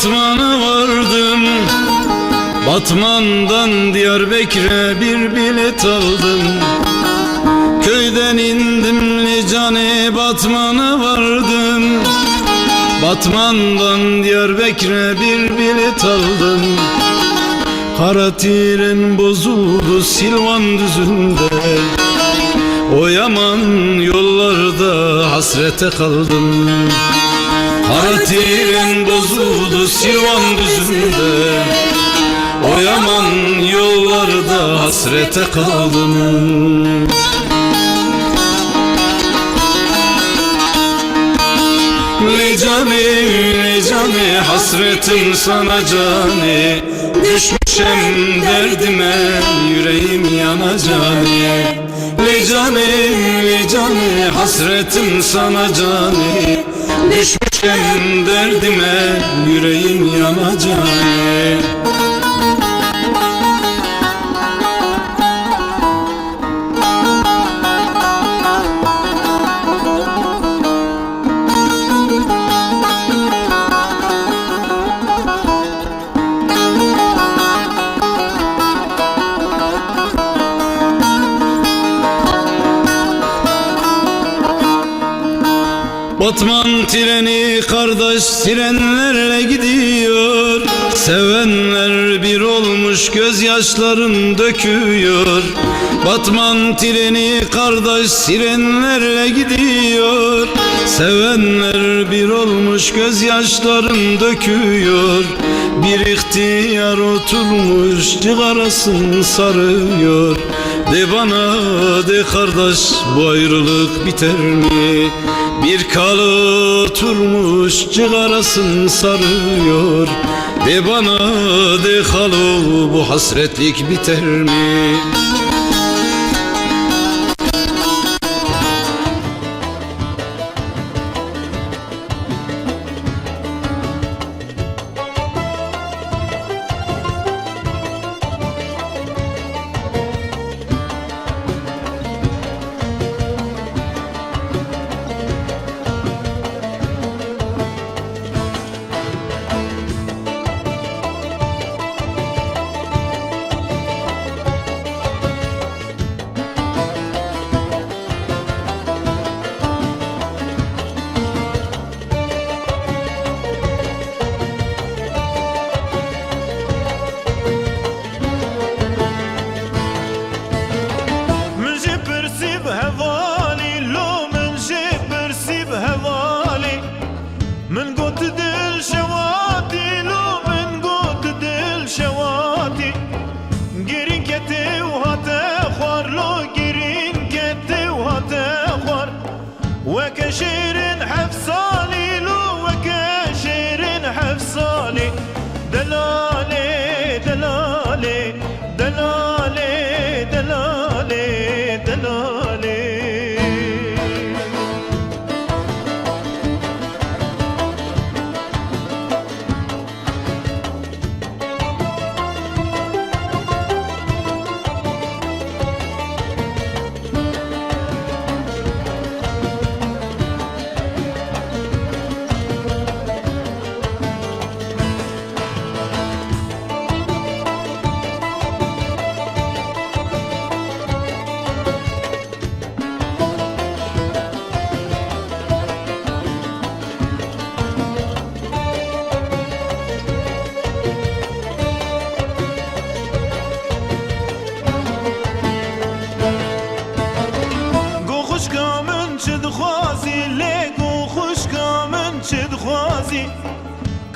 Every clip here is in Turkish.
Batman'a vardım, Batman'dan Diyarbakır'a bir bilet aldım. Köyden indim Licani, Batman'a vardım, Batman'dan Diyarbakır'a bir bilet aldım. Kara tren bozuldu Silvan düzünde, o yaman yollarda hasrete kaldım. Kara tren bozuldu Silvan düzünde, o yaman yollarda hasrete kaldım. Licani, Licani, hasretim sana cani, düşmüşem derdime, yüreğim yana cani. Licani, Licani, hasretim sana cani, düşmüşem derdime, yüreğim yana cani. Batman treni kardeş sirenlerle gidiyor, sevenler bir olmuş gözyaşlarım döküyor. Batman treni kardeş sirenlerle gidiyor, sevenler bir olmuş gözyaşlarım döküyor. Bir ihtiyar oturmuş cigarasını sarıyor. De bana de kardeş, bu ayrılık biter mi? Bir kalı oturmuş cigarasını sarıyor. De bana de halı, bu hasretlik biter mi? من قوت دل شواتي لو من قوت دل شواتي قرين كتي وهاتا خوار لو قرين كتي وهاتا خوار وكشيرين حفصالي لو وكشيرين حفصالي دلالي دلالي دلالي دلالي دلالي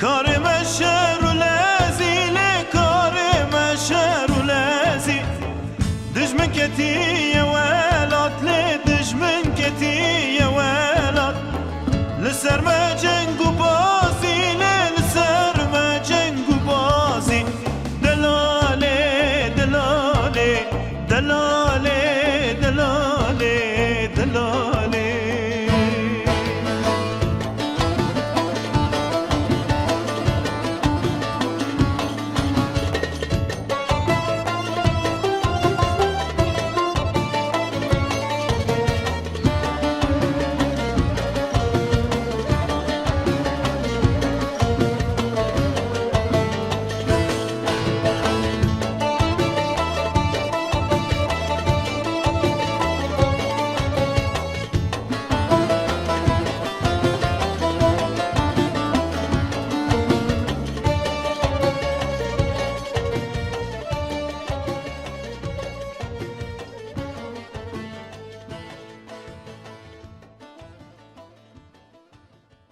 كارم الشهر لازي لكارم الشهر لازي دجمن كتير